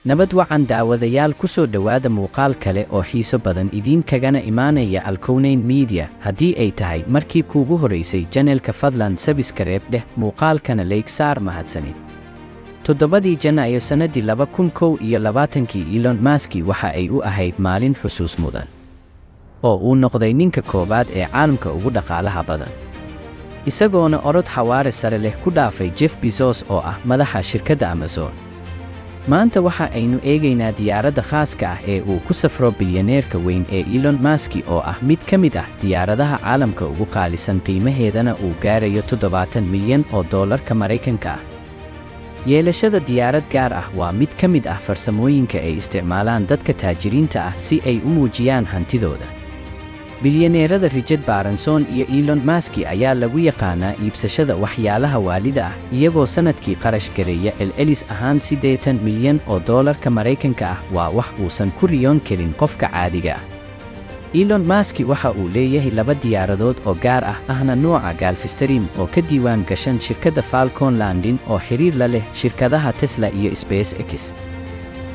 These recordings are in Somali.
nabad wacan daawadayaal ku soo dhowaada muuqaal kale oo xiiso badan idinkagana imaanaya Alkownayn Media. Haddii ay tahay markii kuugu horeysay channelka, fadlan subscribe dheh, muuqaalkana like saar. Mahadsanid. 7 Janaayo sanadii 2021 Elon Musk waxa ay u ahayd maalin xusuus mudan oo uu noqday ninka koobaad ee caalamka ugu dhaqaalaha badan, isagoona orod xawaare sare leh ku dhaafay Jeff Bezos oo ah madaxa shirkadda Amazon. maanta waxa aynu eegaynaa diyaaradda khaaska ah ee uu ku safro bilyaneerka weyn ee Elon Musk oo ah mid ka mid ah diyaaradaha caalamka ugu qaalisan, qiimaheedana uu gaarayo $70 milyan oo doolarka Mareykanka ah. yeelashada diyaarad gaar ah waa mid ka mid ah farsamooyinka ay isticmaalaan dadka taajiriinta ah si ay u muujiyaan hantidooda. bilyaneerada Richard Branson iyo Elon Musk ayaa lagu yaqaanaa iibsashada waxyaalaha waalida ah, iyagoo sanadkii qarash gareeya celcelis ahaan $80 milyan oo doolarka Mareykanka ah. waa wax uusan ku riyoon karin qofka caadiga ah. Elon Musk waxa uu leeyahay 2 diyaaradood oo gaar ah, ahna nooca Gulfstream oo ka diiwaan gashan shirkadda Falcon Landing oo xiriir la leh shirkadaha Tesla iyo SpaceX.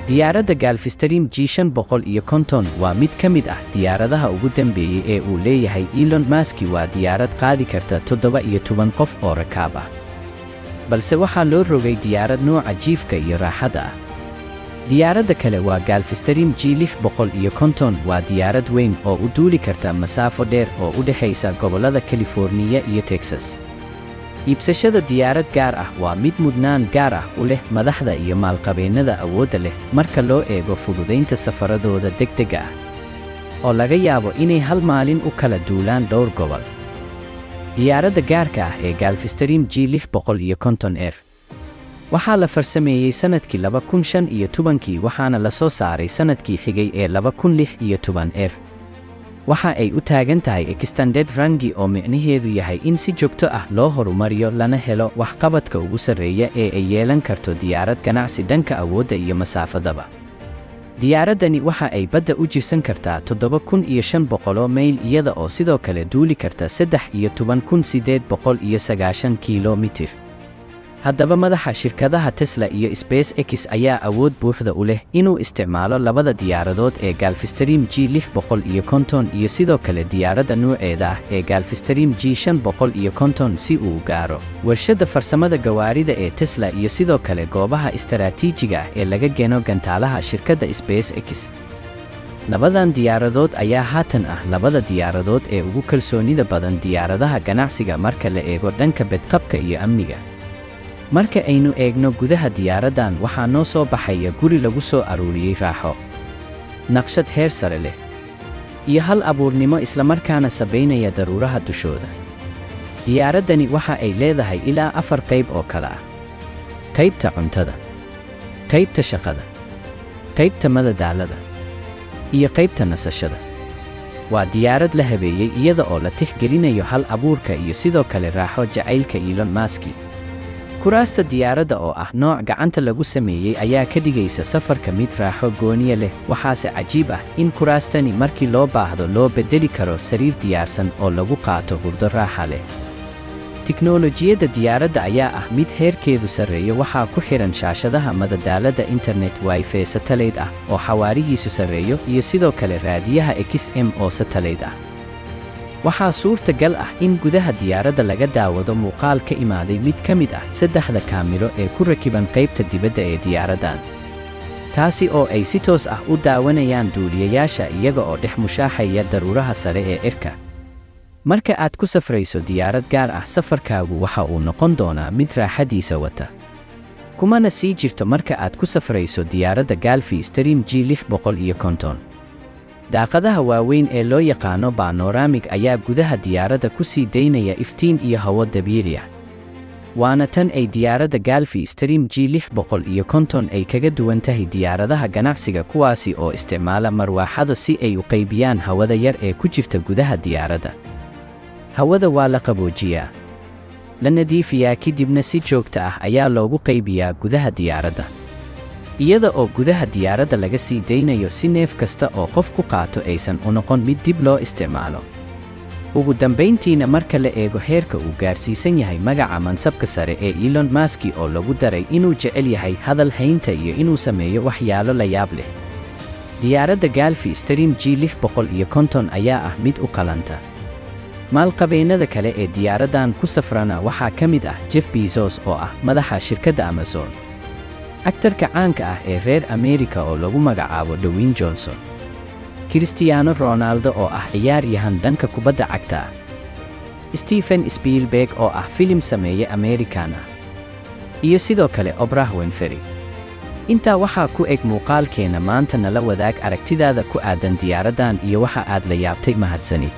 diyaaradda Gulfstream G550 waa mid ka mid ah diyaaradaha ugu dambeeyay ee uu leeyahay Elon Musk. waa diyaarad qaadi karta 17 qof oo rakaab ah, balse waxaa loo rogay diyaarad nooca jiifka iyo raaxada ah. diyaaradda kale waa Gulfstream G650. waa diyaarad weyn oo u duuli karta masaafo dheer oo u dhexaysa gobollada California iyo Texas. iibsashada diyaarad gaar ah waa mid mudnaan gaar ah u leh madaxda iyo maalqabeennada awoodda leh marka loo eego fududaynta safaradooda degdega ah, oo laga yaabo inay hal maalin u kala duulaan dhowr gobol. diyaaradda gaarka ah ee Gulfstream G650R waxaa la farsameeyey sanadkii 2015 waxaana la soo saaray sanadkii xigay ee 2016. waxa ay u taagan tahay Extended Range oo micnaheedu yahay in si joogto ah loo horumariyo lana helo waxqabadka ugu sarreeya ee ay yeelan karto diyaarad ganacsi dhanka awoodda iyo masaafadaba. diyaaraddani waxa ay badda u jirsan kartaa 7,500 mayl iyada oo sidoo kale duuli karta 13,890 kiilomitir. haddaba madaxa shirkadaha Tesla iyo SpaceX ayaa awood buuxda u leh inuu isticmaalo 2 diyaaradood ee Gulfstream G650 iyo sidoo kale diyaaradda nuuceeda ah ee Gulfstream G550 si uu gaaro warshadda farsamada gawaarida ee Tesla iyo sidoo kale goobaha istaraatiijiga ah ee laga geno gantaalaha shirkadda SpaceX. 2dan diyaaradood ayaa haatan ah 2 diyaaradood ee ugu kalsoonida badan diyaaradaha ganacsiga marka la eego dhanka badqabka iyo amniga. marka aynu eegno gudaha diyaaraddan, waxaa noo soo baxaya guri lagu soo aruuriyey raaxo, naqshad heer sare leh, iyo hal abuurnimo islamarkaana sabaynaya daruuraha dushooda. diyaaraddani waxa ay leedahay ilaa 4 qayb oo kala ah: qaybta cuntada, qaybta shaqada, qaybta madadaalada, iyo qaybta nasashada. waa diyaarad la habeeyey iyada oo la tixgelinayo hal abuurka iyo sidoo kale raaxo jacaylka Elon Musk. kuraasta diyaaradda oo ah nooc gacanta lagu sameeyey ayaa ka dhigaysa safarka mid raaxo gooniye leh. waxaase cajiib ah in kuraastani markii loo baahdo loo beddeli karo sariir diyaarsan oo lagu qaato hurdo raaxa leh. tiknoolajiyadda diyaaradda ayaa ah mid heerkeedu sarreeyo. waxaa ku xihan shaashadaha madadaalada internet Wi-Fi satellite ah oo xawaarihiisu sarreeyo, iyo sidoo kale raadiyaha XM oo satellite ah. waxaa suurtagal ah in gudaha diyaaradda laga daawado muuqaal ka imaaday mid ka mid ah 3 kaamiro ee ku rakiban qaybta dibadda ee diyaaraddan, taasi oo ay si toos ah u daawanayaan duuliyayaasha iyaga oo dhex mushaaxaya daruuraha sare ee cirka. marka aad ku safrayso diyaarad gaar ah, safarkaagu waxa uu noqon doonaa mid raaxadiisa wata, kumana sii jirto marka aad ku safrayso diyaaradda Gulfstream G650. daaqadaha waaweyn ee loo yaqaano panoramic ayaa gudaha diyaaradda ku sii daynaya iftiin iyo hawo dabiici ah. waana tan ay diyaaradda Gulfstream G650 ay kaga duwan tahay diyaaradaha ganacsiga kuwaasi oo isticmaala marwaaxado si ay u qaybiyaan hawada yar ee ku jirta gudaha diyaaradda. hawada waa la qaboojiyaa, la nadiifiyaa, kadibna si joogto ah ayaa loogu qaybiyaa gudaha diyaaradda, iyada oo gudaha diyaaradda laga sii daynayo si neef kasta oo qof ku qaato aysan u noqon mid dib loo isticmaalo. ugu dambayntiina marka la eego heerka uu gaarsiisan yahay magaca mansabka sare ee Elon Musk oo lagu daray inuu jecel yahay hadal haynta iyo inuu sameeyo waxyaalo la yaab leh. Diyaaradda Gulfstream G650 ayaa ah mid u qalanta. Maalqabeennada kale ee diyaaraddan ku safrana waxaa ka mid ah Jeff Bezos oo ah madaxa shirkadda Amazon, aktarka caanka ah ee reer Ameerika oo lagu magacaabo Dwayne Johnson, Cristiano Ronaldo oo ah ciyaaryahan dhanka kubadda cagta ah, Steven Spielberg oo ah filim sameeye American ah, iyo sidoo kale Oprah Winfrey. Intaa waxaa ku eg muuqaalkeena maanta. Nala wadaag aragtidaada ku aadan diyaaraddan iyo waxa aad la yaabtay. Mahadsanid.